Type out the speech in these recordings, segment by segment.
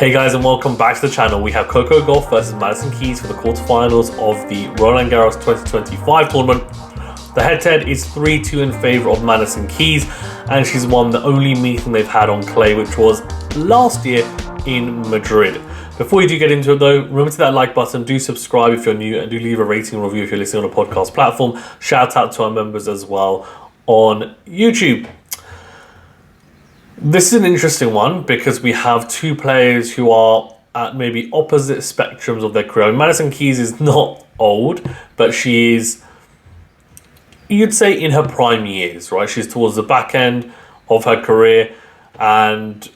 Hey guys, and welcome back to the channel. We have Coco Gauff versus Madison Keys for the quarterfinals of the Roland Garros 2025 tournament. The head-to-head is 3-2 in favour of Madison Keys, and she's won the only meeting they've had on clay, which was last year in Madrid. Before you do get into it though, remember to that like button, do subscribe if you're new, and do leave a rating and review if you're listening on a podcast platform. Shout out to our members as well on YouTube. This is an interesting one because we have two players who are at maybe opposite spectrums of their career. I mean, Madison Keys is not old, but she is, you'd say, in her prime years, right? She's towards the back end of her career, and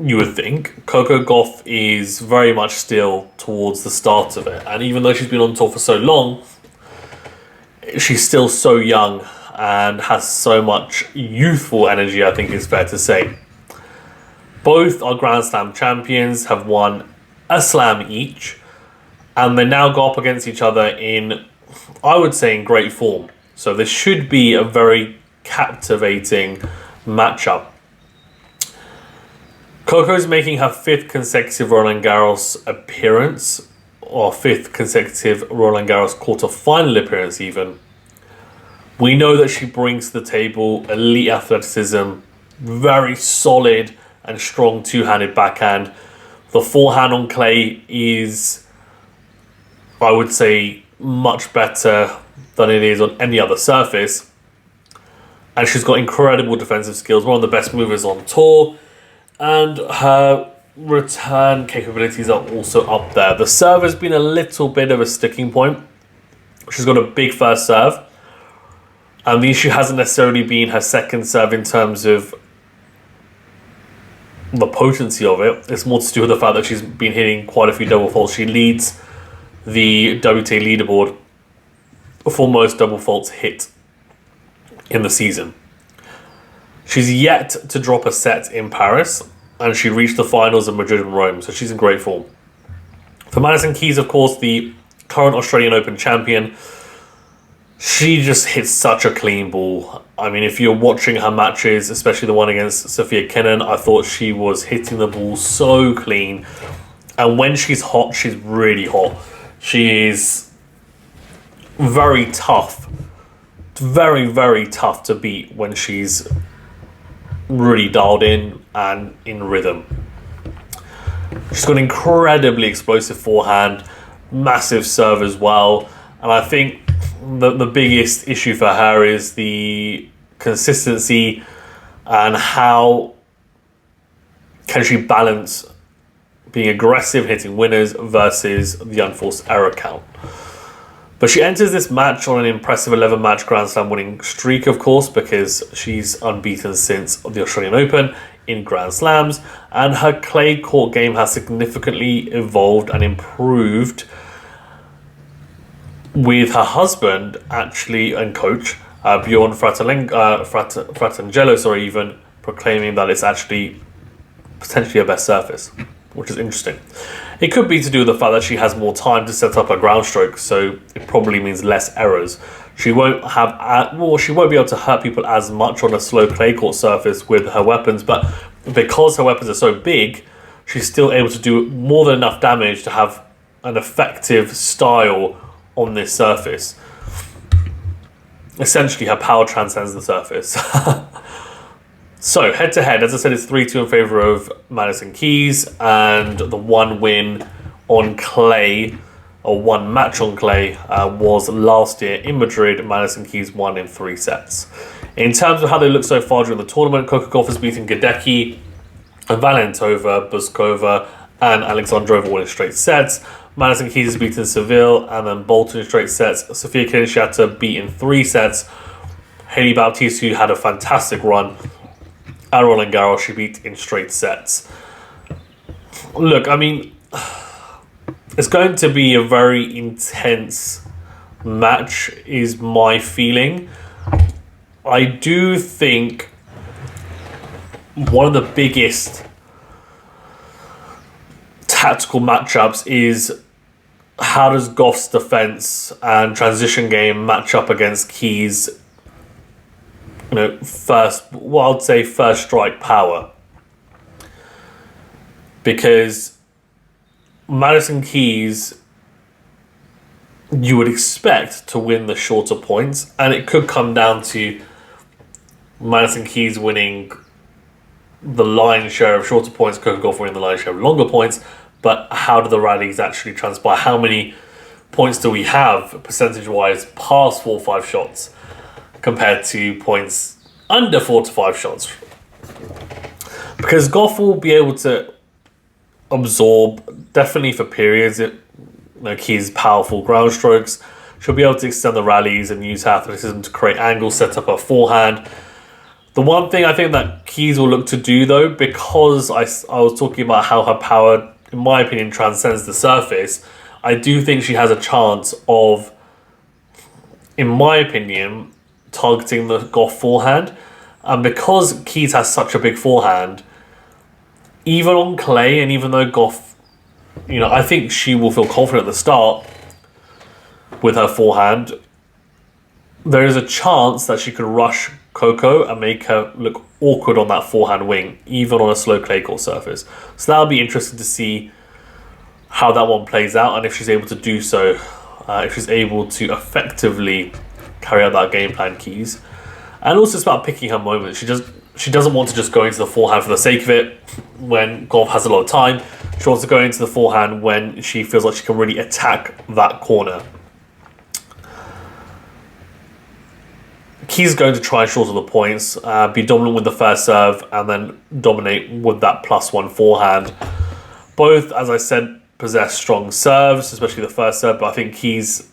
you would think Coco Gauff is very much still towards the start of it. And even though she's been on tour for so long, she's still so young and has so much youthful energy, I think it's fair to say. Both are Grand Slam champions, have won a slam each, and they now go up against each other in, I would say, in great form. So this should be a very captivating matchup. Coco's making her fifth consecutive Roland Garros appearance, or fifth consecutive Roland Garros quarter-final appearance even. We know that she brings to the table elite athleticism, very solid and strong two-handed backhand. The forehand on clay is, I would say, much better than it is on any other surface. And she's got incredible defensive skills, one of the best movers on tour. And her return capabilities are also up there. The serve has been a little bit of a sticking point. She's got a big first serve. And the issue hasn't necessarily been her second serve in terms of the potency of it. It's more to do with the fact that she's been hitting quite a few double faults. She leads the WTA leaderboard for most double faults hit in the season. She's yet to drop a set in Paris, and she reached the finals of Madrid and Rome, so she's in great form. For Madison Keys, of course, the current Australian Open champion, she just hits such a clean ball. I mean, if you're watching her matches, especially the one against Sofia Kenin, I thought she was hitting the ball so clean. And when she's hot, she's really hot. She is very tough. Very, very tough to beat when she's really dialed in and in rhythm. She's got an incredibly explosive forehand, massive serve as well. And I think the biggest issue for her is the consistency and how can she balance being aggressive, hitting winners versus the unforced error count. But she enters this match on an impressive 11-match Grand Slam winning streak, of course, because she's unbeaten since the Australian Open in Grand Slams, and her clay court game has significantly evolved and improved, with her husband actually and coach Bjorn Fratangelo, even proclaiming that it's actually potentially her best surface, which is interesting. It could be to do with the fact that she has more time to set up her ground stroke, so it probably means less errors. She won't she won't be able to hurt people as much on a slow clay court surface with her weapons, but because her weapons are so big, she's still able to do more than enough damage to have an effective style on this surface. Essentially, her power transcends the surface. So, head-to-head, as I said, it's 3-2 in favour of Madison Keys, and the one win on clay, or one match on clay, was last year in Madrid. Madison Keys won in 3 sets. In terms of how they look so far during the tournament, Coco Gauff has beaten Gadecki, Valentova, Buskova, and Alexandrova all in straight sets. Madison Keys has beaten Seville and then Bolton in straight sets. Sofia Kenin beat in 3 sets. Hailey Baptiste, who had a fantastic run at Roland Garros, she beat in straight sets. Look, I mean, it's going to be a very intense match, is my feeling. I do think one of the biggest tactical matchups is how does Gauff's defense and transition game match up against Keys' first strike power. because Madison Keys, you would expect to win the shorter points, and it could come down to Madison Keys winning the lion's share of shorter points, Coco Gauff winning the lion's share of longer points. But how do the rallies actually transpire? How many points do we have percentage-wise past 4 or 5 shots compared to points under 4 to 5 shots? Because Gauff will be able to absorb, definitely for periods, Keys' powerful ground strokes. She'll be able to extend the rallies and use her athleticism to create angles, set up her forehand. The one thing I think that Keys will look to do, though, because I was talking about how her power, in my opinion, transcends the surface, I do think she has a chance of, in my opinion, targeting the Gauff forehand. And because Keys has such a big forehand, even on clay, and even though Gauff, I think she will feel confident at the start with her forehand, there is a chance that she could rush Coco and make her look awkward on that forehand wing, even on a slow clay court surface. So that'll be interesting to see how that one plays out, and if she's able to do so, if she's able to effectively carry out that game plan, Keys. And also it's about picking her moment. She doesn't want to just go into the forehand for the sake of it when Gauff has a lot of time. She wants to go into the forehand when she feels like she can really attack that corner. Keys is going to try and shorten the points, be dominant with the first serve, and then dominate with that +1 forehand. Both, as I said, possess strong serves, especially the first serve, but I think Keys'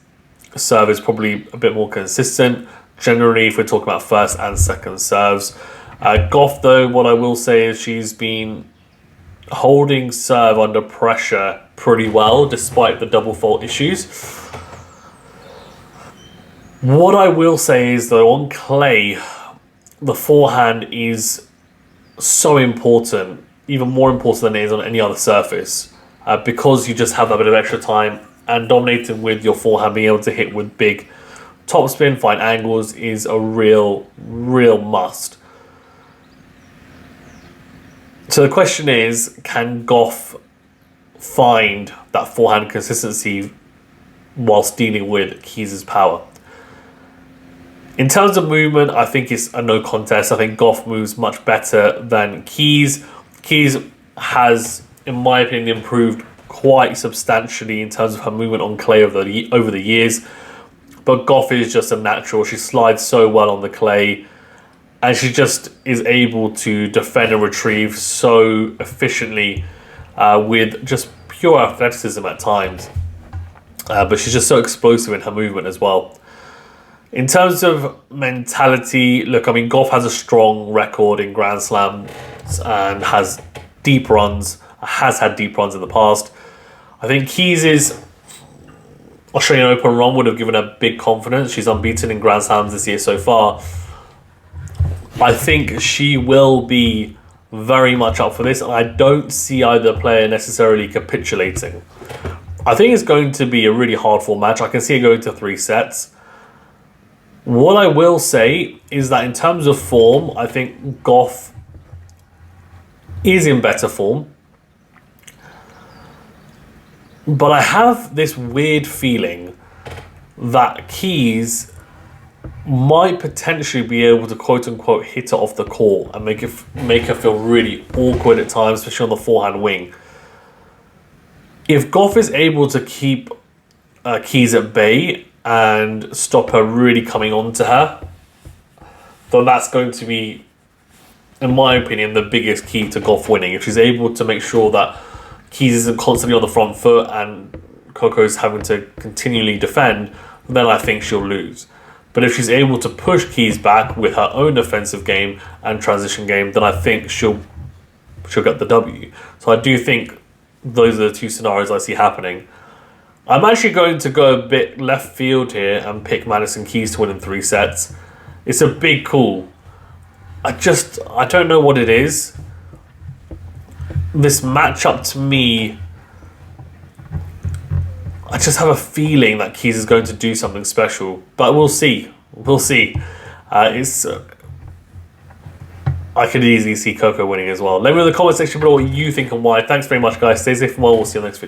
serve is probably a bit more consistent. Generally, if we're talking about first and second serves. Gauff, though, what I will say is she's been holding serve under pressure pretty well, despite the double fault issues. What I will say is, though, on clay, the forehand is so important, even more important than it is on any other surface, because you just have that bit of extra time, and dominating with your forehand, being able to hit with big topspin, find angles, is a real must. So the question is, can Gauff find that forehand consistency whilst dealing with Keys' power? In terms of movement, I think it's a no contest. I think Gauff moves much better than Keys. Keys has, in my opinion, improved quite substantially in terms of her movement on clay over the years. But Gauff is just a natural. She slides so well on the clay, and she just is able to defend and retrieve so efficiently with just pure athleticism at times. But she's just so explosive in her movement as well. In terms of mentality, look, Gauff has a strong record in Grand Slams and has had deep runs in the past. I think Keys' Australian Open run would have given her big confidence. She's unbeaten in Grand Slams this year so far. I think she will be very much up for this, and I don't see either player necessarily capitulating. I think it's going to be a really hard-fought match. I can see it going to 3 sets. What I will say is that in terms of form, I think Gauff is in better form. But I have this weird feeling that Keys might potentially be able to quote-unquote hit it off the court and make her feel really awkward at times, especially on the forehand wing. If Gauff is able to keep Keys at bay and stop her really coming on to her, then that's going to be, in my opinion, the biggest key to Gauff winning. If she's able to make sure that Keys isn't constantly on the front foot and Coco's having to continually defend, then I think she'll lose. But if she's able to push Keys back with her own defensive game and transition game, then I think she'll get the W. So I do think those are the 2 scenarios I see happening. I'm actually going to go a bit left field here and pick Madison Keys to win in 3 sets. It's a big call. I don't know what it is. This matchup to me, I just have a feeling that Keys is going to do something special. But we'll see. We'll see. I could easily see Coco winning as well. Let me know in the comment section below what you think and why. Thanks very much, guys. Stay safe and well. We'll see you next video.